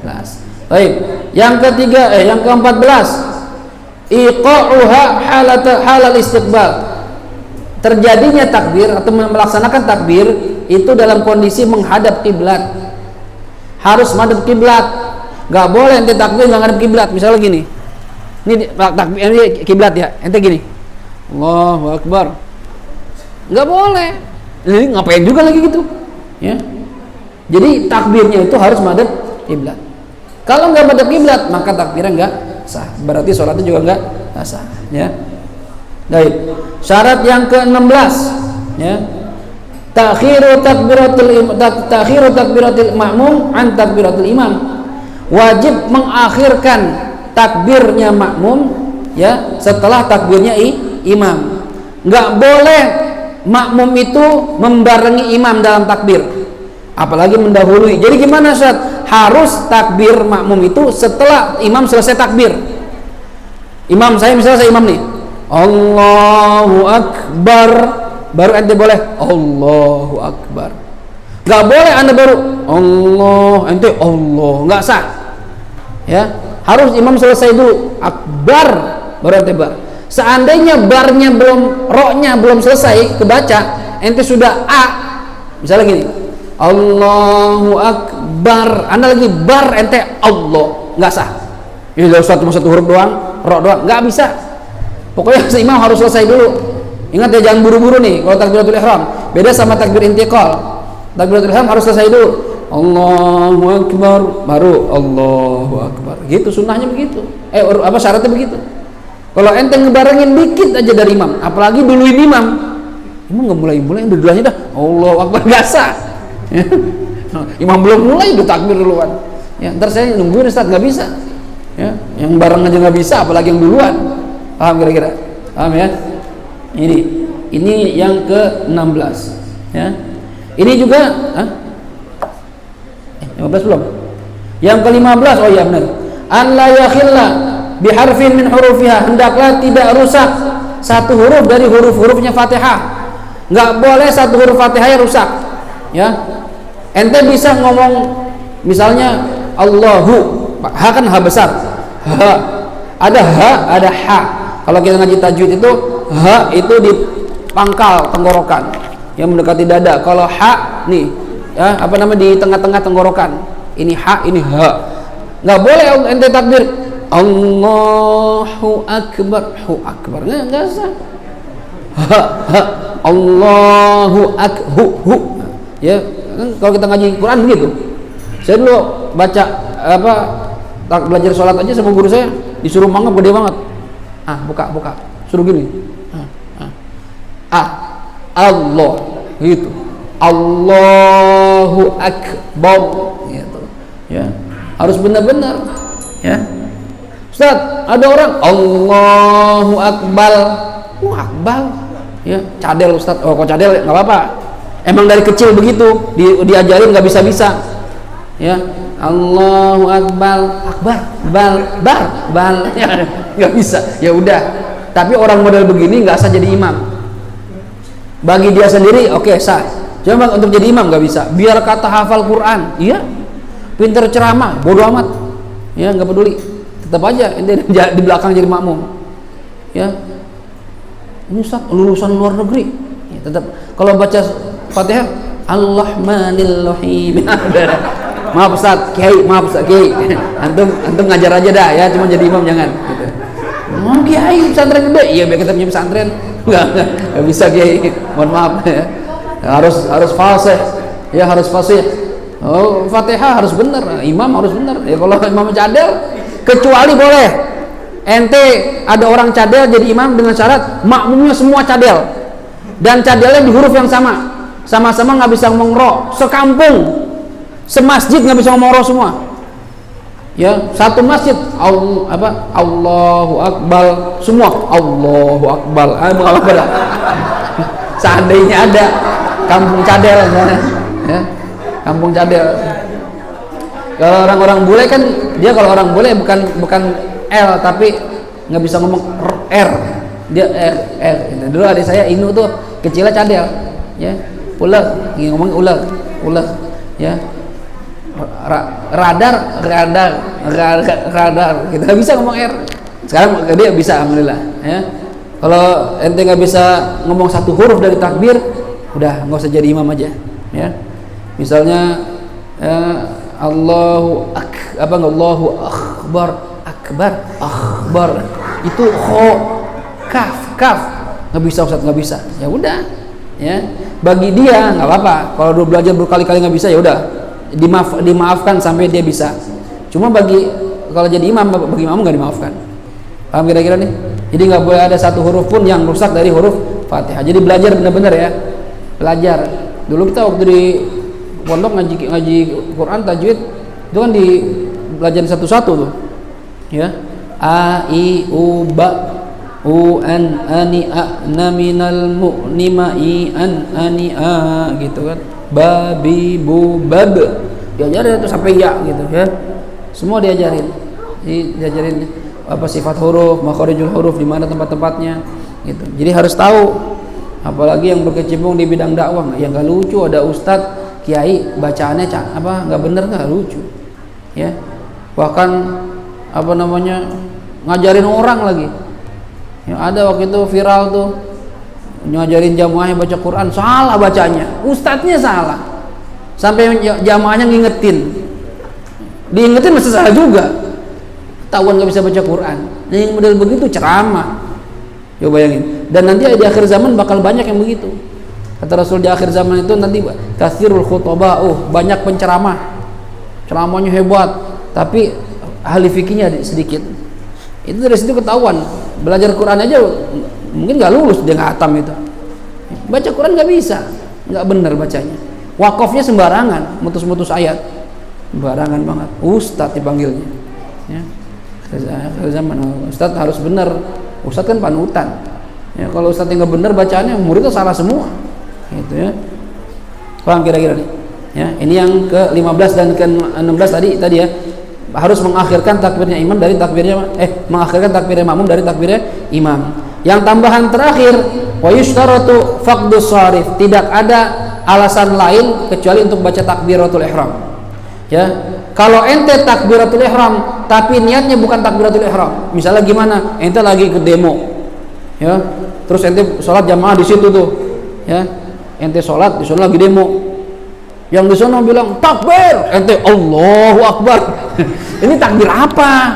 Jelas. Baik, yang ketiga yang ke-14 iqa'uha halal istiqbal, terjadinya takbir atau melaksanakan takbir itu dalam kondisi menghadap kiblat. Harus madhab kiblat, nggak boleh ente takbir nggak ngadep kiblat. Misalnya gini, ini takbir ini kiblat ya, ente gini Allahu Akbar, nggak boleh. Ini ngapain juga lagi gitu ya. Jadi takbirnya itu harus madhab kiblat. Kalau nggak madhab kiblat maka takbirnya nggak sah, berarti sholatnya juga nggak sah ya. Baik, syarat yang ke-16 ya, takhiru takbiratul makmum an takbiratul imam, wajib mengakhirkan takbirnya makmum ya setelah takbirnya imam. Nggak boleh makmum itu membarengi imam dalam takbir, apalagi mendahului. Jadi gimana Ustaz? Harus takbir makmum itu setelah imam selesai takbir. Imam saya misalnya saya imam nih Allahu Akbar, baru ente boleh Allahu Akbar. Nggak boleh anda baru ente Allah, nggak sah ya. Harus imam selesai dulu Akbar baru ente bar. Seandainya barnya belum, roknya belum selesai kebaca, ente sudah A misalnya gini Allahu Akbar, anda lagi bar ente Allah, nggak sah. Ini udah satu huruf doang, rok doang, nggak bisa. Pokoknya imam harus selesai dulu. Ingat ya, jangan buru-buru nih kalau takbiratul ihram. Beda sama takbir intiqal. Takbiratul ihram harus selesai dulu. Allahu Akbar baru Allahu Akbar. Gitu sunnahnya begitu. Syaratnya begitu. Kalau ente ngebarengin dikit aja dari imam, apalagi duluin imam nggak mulai duluannya dah Allahu Akbar, nggak sah. Imam belum mulai udah takbir duluan. Ya, ntar saya nungguin Ustaz, nggak bisa. Ya, yang bareng aja nggak bisa, apalagi yang duluan. Paham kira-kira? Paham ya? Ini yang ke-16 ya. Ini juga 15 belum? Yang ke-15, oh iya benar. An la yakhilla biharfin min hurufiha, hendaklah tidak rusak satu huruf dari huruf-hurufnya Fatihah. Nggak boleh satu huruf Fatihahnya rusak ya. Ente bisa ngomong misalnya Allahu, ha kan ha besar, ha. Ada ha, ada ha. Kalau kita ngaji tajwid itu ha itu di pangkal tenggorokan yang mendekati dada. Kalau ha nih ya apa namanya di tengah-tengah tenggorokan. Ini ha, ini ha. Nggak boleh ente takbir Allahu akbar, hu akbar, nggak usah. Ha ha Allahu hu. Ya kalau kita ngaji Quran begitu. Saya dulu baca apa belajar sholat aja sama guru saya disuruh mangap gede banget. Buka suruh gini. Allah gitu. Allahu akbar gitu. Ya. Harus benar-benar ya. Ustaz, ada orang Allahu akbar. Akbar. Ya, cadel Ustaz. Oh, kok cadel enggak apa-apa. Emang dari kecil begitu, diajarin nggak bisa-bisa. Ya. Allahu akbar, bal, ya, nggak bisa. Ya udah. Tapi orang model begini nggak sah jadi imam. Bagi dia sendiri, oke, sah. Cuma untuk jadi imam nggak bisa. Biar kata hafal Quran, iya. Pinter ceramah, bodoh amat. Ya nggak peduli. Tetap aja ente di belakang jadi makmum. Ya. Ini Ustaz lulusan luar negeri. Ya, tetap kalau baca Fatihah, Ar-Rahmanir Rahim. Maaf Ustaz, Kiai, antum ngajar aja dah ya, cuma jadi imam jangan gitu. Kiai pesantren gede, iya biar kita punya pesantren. Enggak bisa Kiai, mohon maaf ya. Harus fasih. Ya harus fasih. Oh, Fatihah harus benar, imam harus benar. Ya kalau imam cadel kecuali boleh. Ente ada orang cadel jadi imam dengan syarat makmumnya semua cadel. Dan cadelnya di huruf yang sama. Sama-sama nggak bisa ngomong ro, sekampung. Semasjid nggak bisa ngomong roh semua. Ya, satu masjid Allahu akbar semua Allahu akbar. Seandainya ada kampung cadel ya. Kampung cadel. Kalau orang-orang bule kan dia kalau orang bule bukan L tapi nggak bisa ngomong R. Dia R. Dulu adik saya Inu tuh kecilnya cadel ya. Ular, ngomong ular ya. Radar kita nggak bisa ngomong R. Sekarang dia bisa alhamdulillah ya. Kalau ente nggak bisa ngomong satu huruf dari takbir udah nggak usah jadi imam aja ya. Misalnya Allahu akbar itu kaf nggak bisa Ustaz, nggak bisa. Ya udah ya, bagi dia nggak apa-apa. Kalau udah belajar berkali-kali nggak bisa ya udah dimaafkan sampai dia bisa. Cuma kalau jadi imam bagi imam nggak dimaafkan. Paham kira-kira nih? Jadi nggak boleh ada satu huruf pun yang rusak dari huruf Fatihah. Jadi belajar benar-benar ya. Belajar. Dulu kita waktu di pondok ngaji Quran tajwid itu kan di belajar satu-satu tuh. Ya. A I U ba u an ani a na minal mu'nima i an ani a gitu kan. Babi bu bab diajarin itu sampai ya gitu ya, semua diajarin apa sifat huruf, makharijul huruf, di mana tempat-tempatnya gitu. Jadi harus tahu, apalagi yang berkecimpung di bidang dakwah. Yang nggak lucu ada ustadz kiai bacaannya nggak bener, nggak lucu ya, bahkan apa namanya ngajarin orang lagi yang ada waktu itu viral tuh, ngajarin jamaahnya baca Quran salah bacanya, ustadznya salah, sampai jamaahnya diingetin masih salah juga, tahuan nggak bisa baca Quran. Nah, yang model begitu ceramah, coba bayangin. Dan nanti di akhir zaman bakal banyak yang begitu. Kata Rasul di akhir zaman itu nanti katsirul khutbah, banyak penceramah, ceramahnya hebat, tapi ahli fikihnya sedikit. Itu dari situ ketahuan, belajar Quran aja mungkin nggak lulus, dia nggak hatam itu. Baca Quran nggak bisa, nggak benar bacanya. Wakofnya sembarangan, mutus-mutus ayat, sembarangan banget. Ustadz dipanggilnya. Ya. Zaman Ustadz harus benar. Ustadz kan panutan. Ya, kalau Ustadz nggak benar bacaannya, muridnya salah semua. Gitu ya. Paham kira-kira nih? Ya, ini yang ke-15 dan ke-16 tadi ya. Harus mengakhirkan takbirnya imam dari mengakhirkan takbirnya makmum dari takbirnya imam. Yang tambahan terakhir, wa yushtaratu faqdus sharif, tidak ada alasan lain kecuali untuk baca takbiratul ihram. Ya. Kalau ente takbiratul ihram tapi niatnya bukan takbiratul ihram. Misalnya gimana? Ente lagi ke demo. Ya. terus ente sholat jamaah di situ tuh, ya, ente sholat di sana lagi demo, yang di sana bilang takbir, ente Allahu Akbar. Ini takbir apa?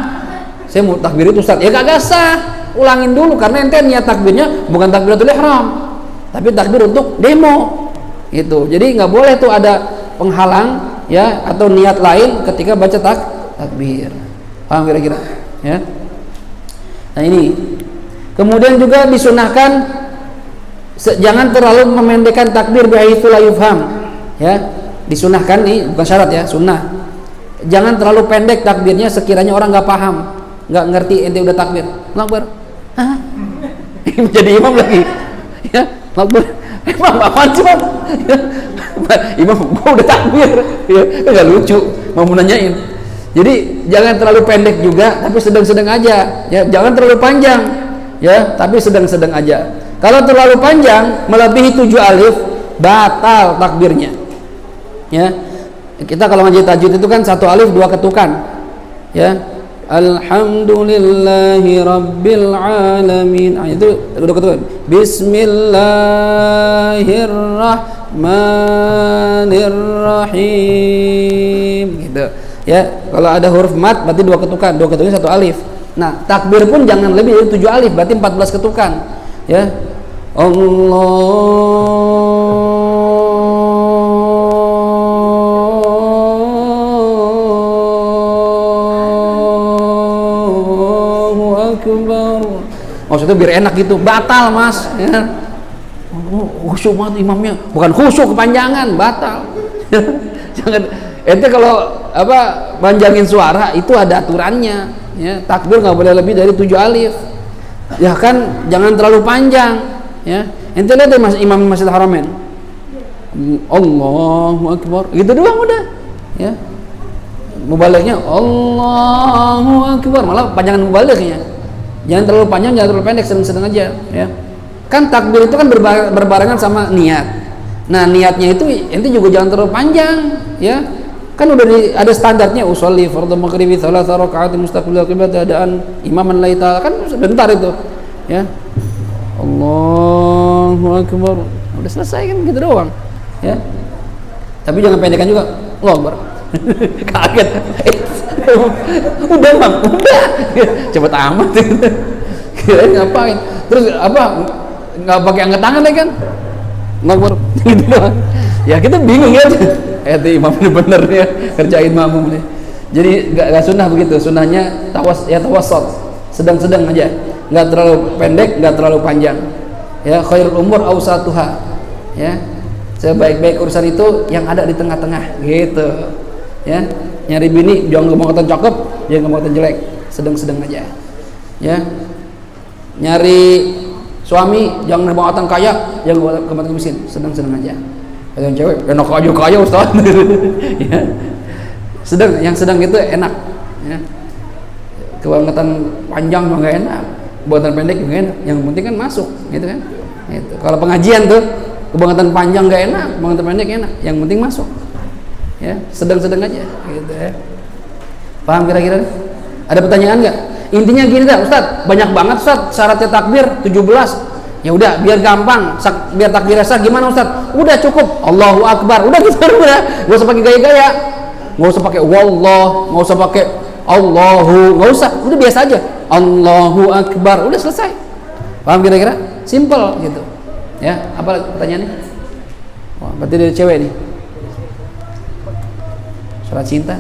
Saya mau takbir itu Ustaz, ya kagak sah, ulangin dulu karena ente niat takbirnya bukan takbiratul ihram, tapi takbir untuk demo, gitu. Jadi nggak boleh tuh ada penghalang, ya, atau niat lain ketika baca takbir. Paham kira-kira? Ya. Nah ini. Kemudian juga disunahkan jangan terlalu memendekkan takbir bihaitsu la yufham. Ya, disunahkan, ini bukan syarat ya, sunnah. Jangan terlalu pendek takbirnya sekiranya orang nggak paham, nggak ngerti ente udah takbir. Allahu Akbar. Hah? Jadi imam lagi. Ya, Allahu Akbar. Imam apaan sih, Bang? Ya, imam gua udah takbir. Ya, enggak lucu, mau nanyain. Jadi jangan terlalu pendek juga, tapi sedang-sedang aja. Ya, jangan terlalu panjang. Ya, tapi sedang-sedang aja. Kalau terlalu panjang melebihi 7 alif, batal takbirnya. Ya, kita kalau ngaji tajwid itu kan 1 alif 2 ketukan. Ya, alhamdulillahi rabbil alamin. Nah, itu 2 ketukan. Bismillahirrahmanirrahim. Gitu. Ya, kalau ada huruf mat berarti 2 ketukan, 2 ketukannya 1 alif. Nah, takbir pun jangan lebih dari 7 alif, berarti 14 ketukan. Ya. Allahu Akbar. Maksudnya biar enak gitu, batal Mas. Ya. Khusyuk banget imamnya, bukan khusyuk kepanjangan, batal. Jangan ente kalau panjangin suara itu ada aturannya. Ya, takbir nggak boleh lebih dari 7 alif. Ya kan, jangan terlalu panjang. Ya, ente lihat deh Mas imam Masjid Haramain, Allahu Akbar, gitu doang udah. Ya, mubalignya Allahu Akbar, malah panjangan mubalignya. Jangan terlalu panjang, jangan terlalu pendek, sedang-sedang aja. Ya, kan takbir itu kan berbarengan sama niat. Nah, niatnya itu ente juga jangan terlalu panjang. Ya, kan udah ada standarnya, usolli fardhu maghribi 3 raka'at mustaqbil qiblat adaan imaman lillahi ta'ala, kan sebentar itu. Ya, Allahu Akbar, udah selesai kan, gitu doang. Ya, tapi jangan pendekkan juga, Allahu Akbar. Kaget. Udah Bang, udah. Cepet amat. Kirain ngapain? Terus nggak pakai angkat tangan ya kan? Allahu Akbar. Gitu doang. Ya kita bingung ya. Itu imam bener ya, kerjain makmum nih. Jadi nggak sunnah begitu, sunnahnya tawassut, sedang-sedang aja, nggak terlalu pendek, nggak terlalu panjang. Ya, khairul umur awsatuha. Ya, sebaik-baik urusan itu yang ada di tengah-tengah, gitu. Ya, nyari bini jangan kebangetan cakep, jangan kebangetan jelek, sedang-sedang aja. Ya, nyari suami jangan kebangetan kaya, jangan kebangetan miskin, sedang-sedang aja. Yang cewek enak aja kaya Ustaz. Ya. Yang sedang itu enak. Ya. Kebangetan panjang juga nggak enak, kebangetan pendek juga enak. Yang penting kan masuk, gitu kan. Gitu. Kalau pengajian tuh kebangetan panjang nggak enak, kebangetan pendek enak. Yang penting masuk. Ya, sedang-sedang aja. Gitu ya. Paham kira-kira? Ada pertanyaan nggak? Intinya gini dah, Ustaz. Banyak banget Ustaz syaratnya takbir 17. Ya udah, biar gampang, biar takbirnya sah gimana Ustaz? Udah cukup Allahu Akbar, udah gitu udah. Nggak usah pakai gaya-gaya, nggak usah pakai wallah, nggak usah pakai Allahu, nggak usah, udah biasa aja Allahu Akbar, udah selesai. Paham kira-kira? Simple gitu. Ya, apa pertanyaannya? Wah, berarti dari cewek nih. Surat cinta.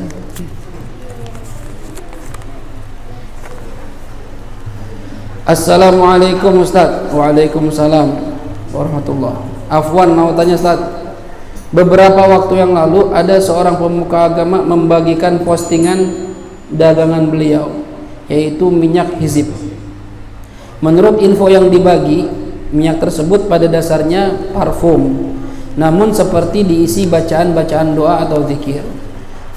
Assalamualaikum Ustaz. Waalaikumsalam warahmatullah. Afwan, mau tanya Ustaz. Beberapa waktu yang lalu ada seorang pemuka agama membagikan postingan dagangan beliau, yaitu minyak hizib. Menurut info yang dibagi, minyak tersebut pada dasarnya parfum, namun seperti diisi bacaan-bacaan doa atau zikir.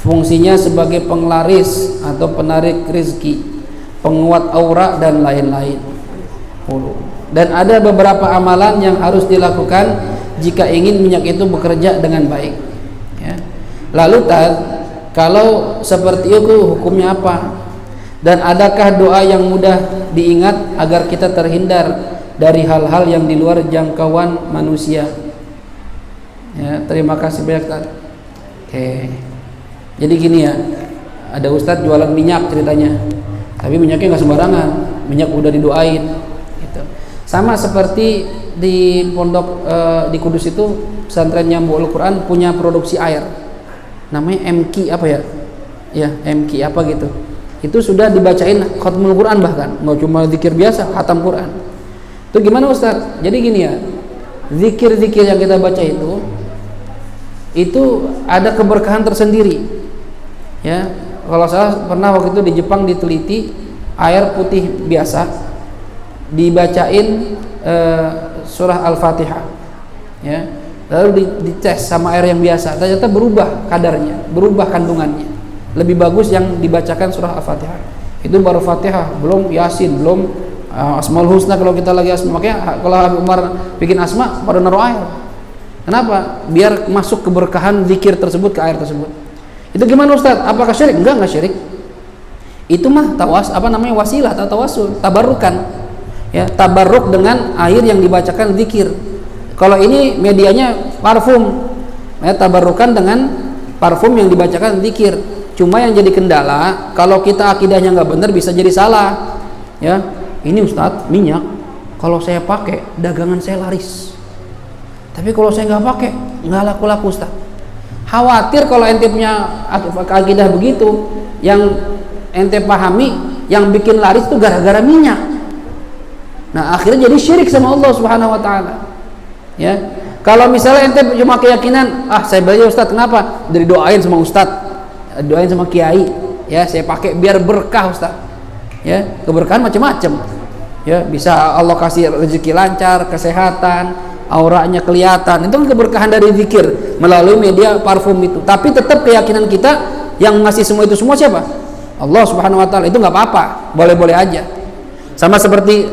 Fungsinya sebagai penglaris atau penarik rezeki, penguat aura dan lain-lain. Dan ada beberapa amalan yang harus dilakukan jika ingin minyak itu bekerja dengan baik. Ya. Lalu kalau seperti itu hukumnya apa? Dan adakah doa yang mudah diingat agar kita terhindar dari hal-hal yang di luar jangkauan manusia. Ya, terima kasih banyak Ustaz. Oke. Jadi gini ya, ada Ustadz jualan minyak ceritanya, tapi minyaknya nggak sembarangan, minyak udah didoain gitu. Sama seperti di pondok di Kudus itu, pesantren Nyambul Al-Quran punya produksi air namanya MQ apa ya, ya MQ apa gitu. Itu sudah dibacain khatmul Quran, bahkan nggak cuma zikir biasa, khatam Quran. Itu gimana Ustadz? Jadi gini ya, zikir-zikir yang kita baca itu ada keberkahan tersendiri ya. Kalau saya pernah waktu itu di Jepang diteliti, air putih biasa dibacain surah Al-Fatihah ya, lalu dites sama air yang biasa, ternyata berubah kadarnya, berubah kandungannya, lebih bagus yang dibacakan surah Al-Fatihah. Itu baru Fatihah, belum Yasin, belum Asmaul Husna kalau kita lagi asma. Makanya kalau Habib Umar bikin asma pada naruh air. Kenapa? Biar masuk keberkahan zikir tersebut ke air tersebut. Itu gimana Ustaz? Apakah syirik? Enggak syirik. Itu mah wasilah atau tawasul, tabarukan. Ya, tabarruk dengan air yang dibacakan zikir. Kalau ini medianya parfum, ya, tabarrukan dengan parfum yang dibacakan zikir. Cuma yang jadi kendala, kalau kita akidahnya nggak benar bisa jadi salah. Ya, ini Ustaz minyak, kalau saya pakai dagangan saya laris. Tapi kalau saya nggak pakai, nggak laku-laku Ustaz. Khawatir kalau ente punya akidah begitu, yang ente pahami, yang bikin laris itu gara-gara minyak. Nah akhirnya jadi syirik sama Allah Subhanahu Wa Taala. Ya, kalau misalnya ente cuma keyakinan, saya beli Ustaz, kenapa? Dari doain sama Ustaz, doain sama Kiai, ya saya pakai biar berkah Ustaz. Ya, keberkahan macam-macam. Ya, bisa Allah kasih rezeki lancar, kesehatan, auranya kelihatan, itu kan keberkahan dari zikir melalui media parfum itu. Tapi tetap keyakinan kita yang ngasih semua itu semua siapa? Allah Subhanahu Wa Taala. Itu nggak apa-apa, boleh-boleh aja. Sama seperti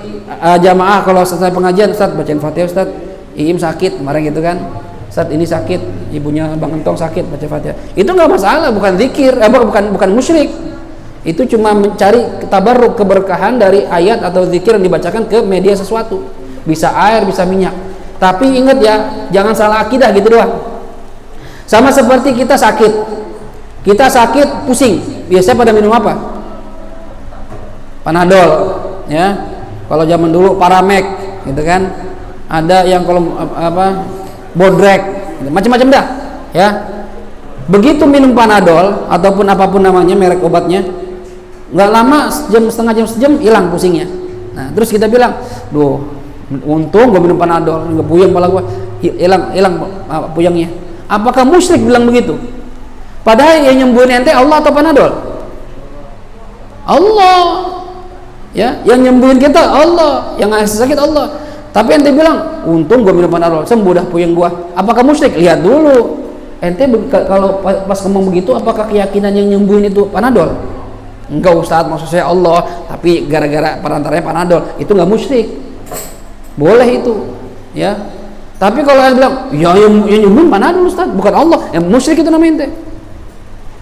jamaah kalau selesai pengajian, Ustaz bacain Fatihah Ustaz, Iim sakit kemarin gitu kan, Ustaz ini sakit, ibunya Bang Entong sakit, baca Fatihah. Itu nggak masalah, bukan zikir, bukan musyrik. Itu cuma mencari tabarruk, keberkahan dari ayat atau zikir yang dibacakan ke media sesuatu. Bisa air, bisa minyak. Tapi ingat ya, jangan salah akidah gitu doang. Sama seperti kita sakit pusing, biasanya pada minum apa? Panadol, ya. Kalau zaman dulu Paramek, gitu kan. Ada yang kalau Bodrek, gitu. Macam-macam dah, ya. Begitu minum Panadol ataupun apapun namanya merek obatnya, nggak lama, setengah jam hilang pusingnya. Nah, terus kita bilang, duh, untung gue minum Panadol, nggak puyeng kepala gue, hilang puyengnya. Apakah musyrik bilang begitu? Padahal yang nyembuhin ente Allah atau Panadol? Allah. Ya, yang nyembuhin kita Allah, yang ngasih sakit Allah. Tapi ente bilang, untung gue minum Panadol, sembuh dah puyeng gue. Apakah musyrik? Lihat dulu. Ente kalau pas ngomong begitu, apakah keyakinan yang nyembuhin itu Panadol? Enggak Ustaz, maksud saya Allah, tapi gara-gara perantaranya Panadol. Itu nggak musyrik. Boleh itu, ya. Tapi kalau yang bilang, ya yang nyembuhin Panadol Ustaz, bukan Allah, yang musyrik itu namanya ente.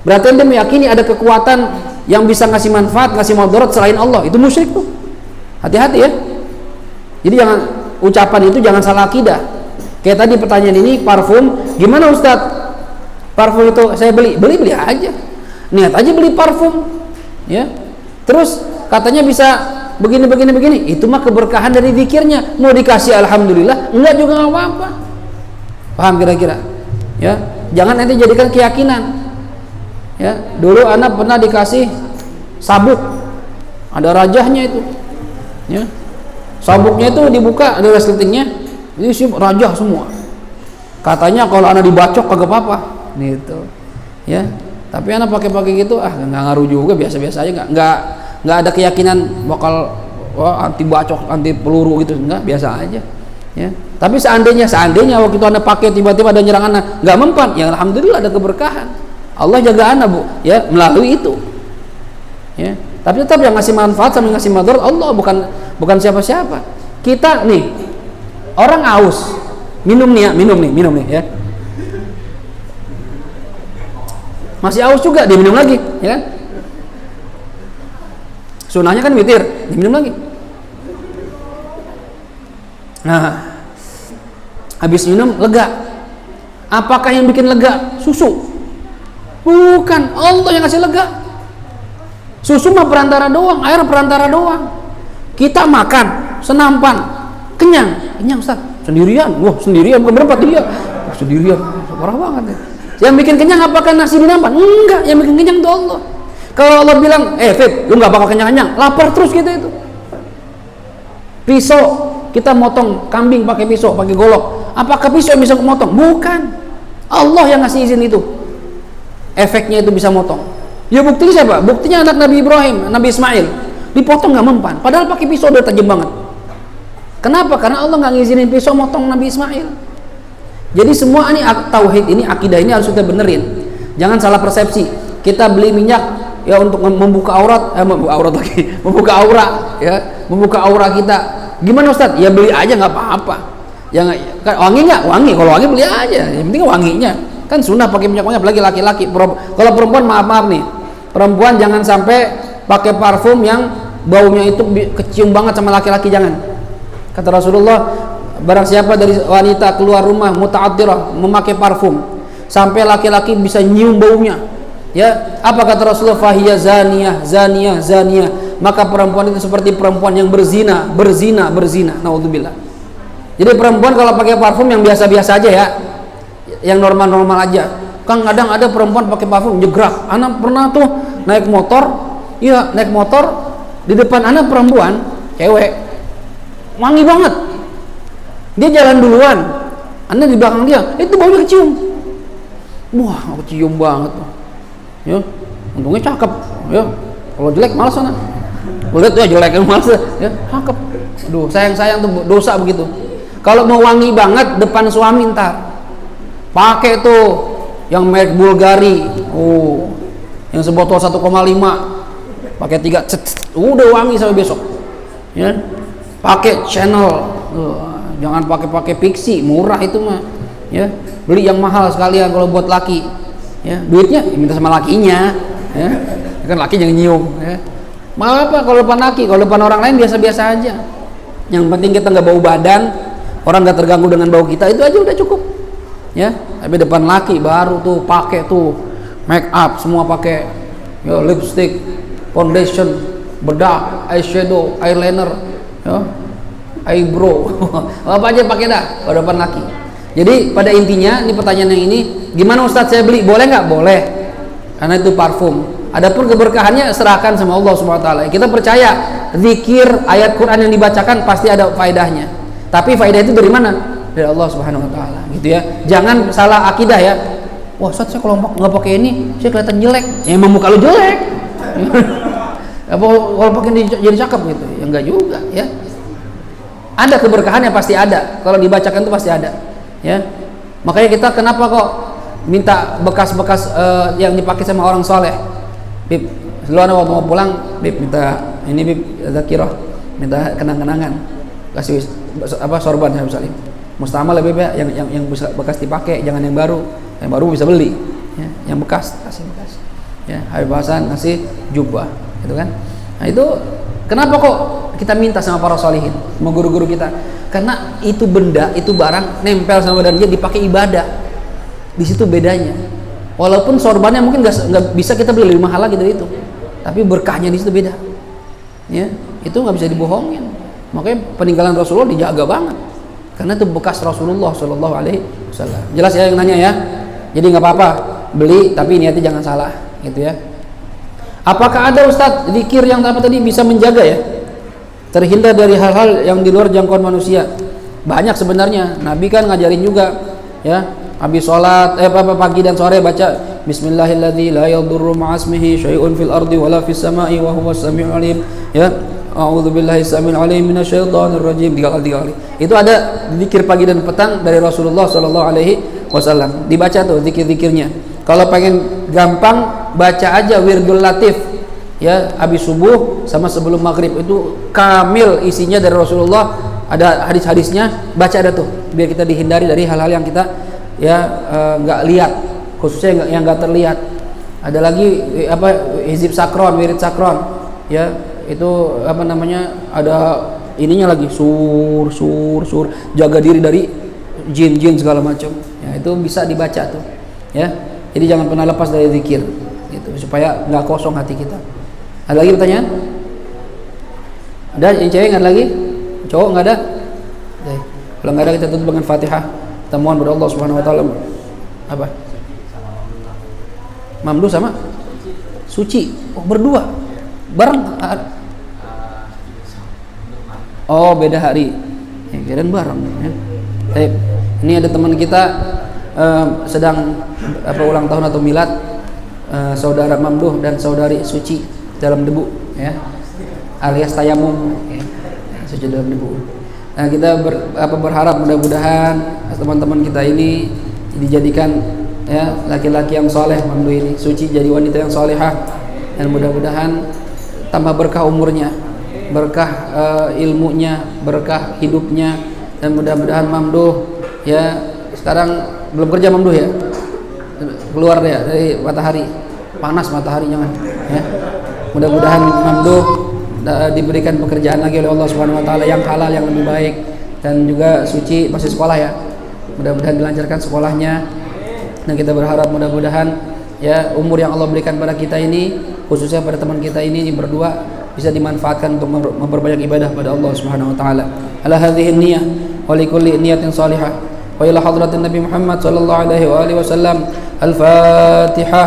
Berarti ente meyakini ada kekuatan yang bisa ngasih manfaat, ngasih mudarat selain Allah. Itu musyrik tuh. Hati-hati ya. Jadi jangan, ucapan itu jangan salah akidah. Kayak tadi pertanyaan ini, parfum, gimana Ustaz? Parfum itu saya beli aja. Niat aja beli parfum, ya. Terus katanya bisa begini. Itu mah keberkahan dari zikirnya. Mau dikasih alhamdulillah, enggak juga nggak apa-apa. Paham kira-kira? Ya. Jangan nanti jadikan keyakinan. Ya, dulu anak pernah dikasih sabuk, ada rajahnya itu, ya, sabuknya itu dibuka, ada resletingnya, isi rajah semua. Katanya kalau anak dibacok kagak apa-apa, gitu, ya. Tapi anak pakai gitu, nggak ngaruh juga, biasa-biasa aja, nggak ada keyakinan bakal anti bacok, anti peluru gitu, nggak, biasa aja, ya. Tapi seandainya waktu itu anak pakai tiba-tiba ada nyerang anak, nggak mempan, ya alhamdulillah ada keberkahan. Allah jaga anak, Bu, ya, melalui itu. Ya. Tapi tetap yang ngasih manfaat sama ngasih madarat Allah, bukan siapa-siapa. Kita nih orang aus, minum nih, ya. Masih aus juga diminum lagi, ya kan? Sunahnya kan witir, diminum lagi. Nah, habis minum lega. Apakah yang bikin lega? Susu? Bukan, Allah yang ngasih lega. Susu mah perantara doang, air perantara doang. Kita makan senampan, kenyang Ustaz. Sendirian, wah sendirian, bukan berempat dia. Sendirian, parah banget ya. Yang bikin kenyang apakah nasi di nampan? Enggak, yang bikin kenyang itu Allah. Kalau Allah bilang, Fib, lu nggak bakal kenyang-kenyang, lapar terus kita itu. Pisau, kita motong kambing pakai pisau, pakai golok. Apakah pisau yang bisa motong? Bukan. Allah yang ngasih izin itu. Efeknya itu bisa motong. Ya buktinya siapa? Buktinya anak Nabi Ibrahim, Nabi Ismail, dipotong nggak mempan. Padahal pakai pisau udah tajam banget. Kenapa? Karena Allah nggak ngizinin pisau motong Nabi Ismail. Jadi semua ini tauhid ini, akidah ini harus kita benerin. Jangan salah persepsi. Kita beli minyak ya untuk membuka aurat, membuka aura, ya, membuka aura kita. Gimana Ustaz? Ya beli aja nggak apa-apa. Yang wangi nggak? Wangi. Kalau wangi beli aja. Yang penting wanginya. Kan sunnah pakai minyak wangi, apalagi laki-laki. Kalau perempuan maaf nih, perempuan jangan sampai pakai parfum yang baunya itu kecium banget sama laki-laki, jangan. Kata Rasulullah, barang siapa dari wanita keluar rumah muta'attirah memakai parfum sampai laki-laki bisa nyium baunya, ya, apa kata Rasulullah? Fahiya zaniyah, maka perempuan itu seperti perempuan yang berzina. Naudzubillah. Jadi perempuan kalau pakai parfum yang biasa-biasa aja ya, yang normal-normal aja. Kan kadang ada perempuan pakai parfum jegrak. Anak pernah tuh naik motor di depan anak perempuan, cewek, wangi banget. Dia jalan duluan, anak di belakang dia, itu baunya kecium. Wah, kecium banget tuh. Ya, untungnya cakep. Ya, kalau jelek malas anak. Lihat ya jelek yang malas. Ya, cakep. Aduh, sayang tuh dosa begitu. Kalau mau wangi banget depan suami ntar, pakai tuh yang merek Bulgari, yang sebotol 1,5, pakai 3, udah wangi sampai besok. Ya, pakai Chanel, jangan pakai Pixi, murah itu mah. Ya, beli yang mahal sekalian kalau buat laki. Ya, duitnya minta sama lakinya. Ya, kan laki jangan nyium. Ya. Malah apa kalau depan laki, kalau depan orang lain biasa-biasa aja. Yang penting kita nggak bau badan, orang nggak terganggu dengan bau kita, itu aja udah cukup. Ya, tapi depan laki baru tuh pakai tuh make up semua pakai, ya, lipstick, foundation, bedak, eyeshadow, eyeliner, ya, eyebrow, apa aja pakai dah pada depan laki. Jadi pada intinya ini pertanyaan yang ini, gimana Ustadz saya beli? Boleh nggak? Boleh, karena itu parfum. Adapun keberkahannya serahkan sama Allah Subhanahu Wa Taala. Kita percaya zikir ayat Quran yang dibacakan pasti ada faedahnya. Tapi faedah itu dari mana? Dari Allah Subhanahu Wa Taala, gitu ya. Jangan salah akidah ya. Wah, Ustaz, saya kalau nggak pakai ini saya kelihatan jelek. Ya emang muka lu jelek. Apa kalau pakai ini jadi cakep gitu? Ya enggak juga, ya. Ada keberkahannya pasti ada. Kalau dibacakan itu pasti ada, ya. Makanya kita kenapa kok minta bekas-bekas yang dipakai sama orang soleh. Bib, lu ada waktu mau pulang, Bib minta ini, Bib zakirah, minta kenang-kenangan, kasih apa sorban ya Salim. Mustamal lebih baik yang bekas dipakai, jangan yang baru bisa beli, ya. Yang bekas kasih bekas, ya. Habib Hasan kasih jubah, gitu kan. Nah itu kenapa kok kita minta sama para solihin, sama guru-guru kita? Karena itu benda, itu barang nempel sama badan dia, dipakai ibadah. Di situ bedanya. Walaupun sorbannya mungkin nggak bisa kita beli lebih mahal lagi dari itu, tapi berkahnya di situ beda. Ya, itu nggak bisa dibohongin. Makanya peninggalan Rasulullah dijaga banget. Karena itu bekas Rasulullah Shallallahu Alaihi Wasallam. Jelas ya yang nanya ya. Jadi nggak apa-apa beli, tapi niatnya jangan salah, gitu ya. Apakah ada Ustadz zikir yang apa tadi bisa menjaga ya, terhindar dari hal-hal yang di luar jangkauan manusia? Banyak sebenarnya. Nabi kan ngajarin juga, ya. Habis sholat, pagi dan sore baca Bismillahilladzi la yadurru ma'asmihi syai'un fil ardi wala fis sama'i wa huwas sami'ul alim. Ya. A'udzubillahi samil alim minasyaitonir rajim, 3 kali. Itu ada zikir pagi dan petang dari Rasulullah sallallahu alaihi wasallam. Dibaca tuh zikir-zikirnya. Kalau pengen gampang baca aja wirdul latif. Ya, habis subuh sama sebelum maghrib itu kamil isinya dari Rasulullah, ada hadis-hadisnya, baca ada tuh biar kita dihindari dari hal-hal yang kita nggak lihat, khususnya yang nggak terlihat. Ada lagi hizib sakron, wirid sakron, ya. Itu apa namanya, ada ininya lagi sur, jaga diri dari jin segala macam. Ya, itu bisa dibaca tuh. Ya. Jadi jangan pernah lepas dari zikir. Gitu, supaya nggak kosong hati kita. Ada lagi pertanyaan? Ada yang cewek nggak ada lagi? Cowok nggak ada? Oke. Kalau nggak ada kita tutup dengan Fatihah. Kita mohon kepada Allah Subhanahu Wa Taala. Apa? Mamdu sama Suci. Oh, berdua. Bareng. Oh, beda hari. Ya, kirain bareng. Ya. Ini ada teman kita sedang ulang tahun atau milad, saudara Mamduh dan saudari Suci dalam debu, ya, alias tayamum, ya, suci dalam debu. Nah, kita berharap mudah-mudahan teman-teman kita ini dijadikan, ya, laki-laki yang soleh. Mamduh ini Suci jadi wanita yang solehah, dan mudah-mudahan tambah berkah umurnya, berkah ilmunya, berkah hidupnya, dan mudah-mudahan Mamduh, ya, sekarang belum kerja Mamduh ya, keluar ya dari matahari, panas matahari jangan, ya. Mudah-mudahan Mamduh diberikan pekerjaan lagi oleh Allah Subhanahu Wa Taala yang halal, yang lebih baik, dan juga Suci masih sekolah ya, mudah-mudahan dilancarkan sekolahnya, dan kita berharap mudah-mudahan, ya, umur yang Allah berikan pada kita ini, khususnya pada teman kita ini berdua, bisa dimanfaatkan untuk memperbanyak ibadah pada Allah Subhanahu Wa Taala. Ala hadhihi niyyah wa likulli niyatin salihah. وإلى حضرة النبي محمد صلى الله عليه وآله وسلم. الفاتحة.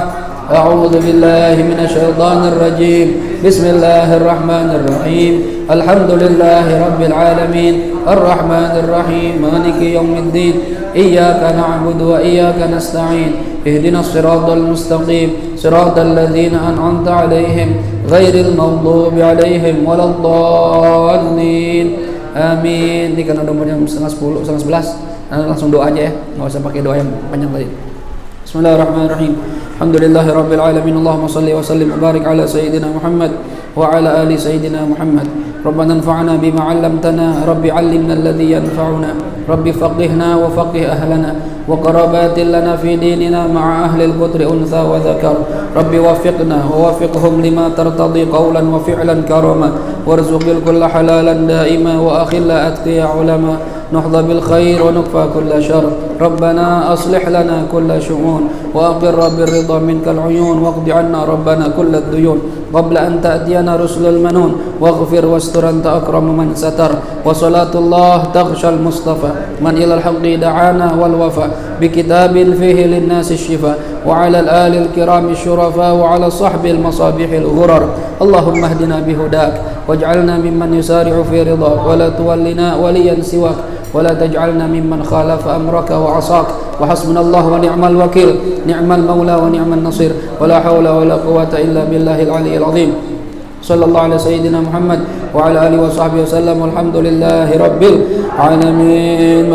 أعوذ بالله من الشيطان الرجيم. بسم الله الرحمن الرحيم. الحمد لله رب العالمين الرحمن الرحيم مالك يوم الدين إياك نعبد وإياك نستعين اهدنا الصراط المستقيم صراط الذين أنعمت عليهم غير المغضوب عليهم ولا الضالين آمين. Ini kan udah jam 9:10, 9:11. Langsung doa aja ya, nggak usah pakai doa yang panjang tadi. Bismillahirrahmanirrahim. Alhamdulillahi rabbil alamin. Allahumma shalli wa sallim wa barik ala sayyidina Muhammad wa ala ali sayyidina Muhammad. Rabbana anfa'na bima 'allamtana, rabbi 'allimna alladhi yanfa'una, rabbi faqihna wa faqih ahlana wa qarabatin lana fi dinina ma'a ahli al-qudri untha wa dhakar. Rabbi wafiqna wa wafiqhum lima tartadi qawlan wa fi'lan karama warzuqil kulla halalan daima wa akhilla atqiya ulama نحظى بالخير ونكفى كل شر. ربنا أصلح لنا كل شؤون وأقر بالرضا منك العيون واقض عنا ربنا كل الديون قبل أن تأتينا رسل المنون واغفر واستر أنت أكرم من ستر. وصلاة الله تغشى المصطفى من إلى الحق دعانا والوفى بكتاب فيه للناس الشفاء وعلى الآل الكرام الشرفاء وعلى صحب المصابيح الغرر. اللهم اهدنا بهداك واجعلنا ممن يسارع في رضاك ولا تولنا وليا سواك ولا تجعلنا ممن خالف أمرك وعصاك. وحسبنا الله ونعم الوكيل نعم المولى ونعم النصير ولا حول ولا قوة إلا بالله العلي العظيم. صلى الله على سيدنا محمد وعلى آله وصحبه وسلم والحمد لله رب العالمين.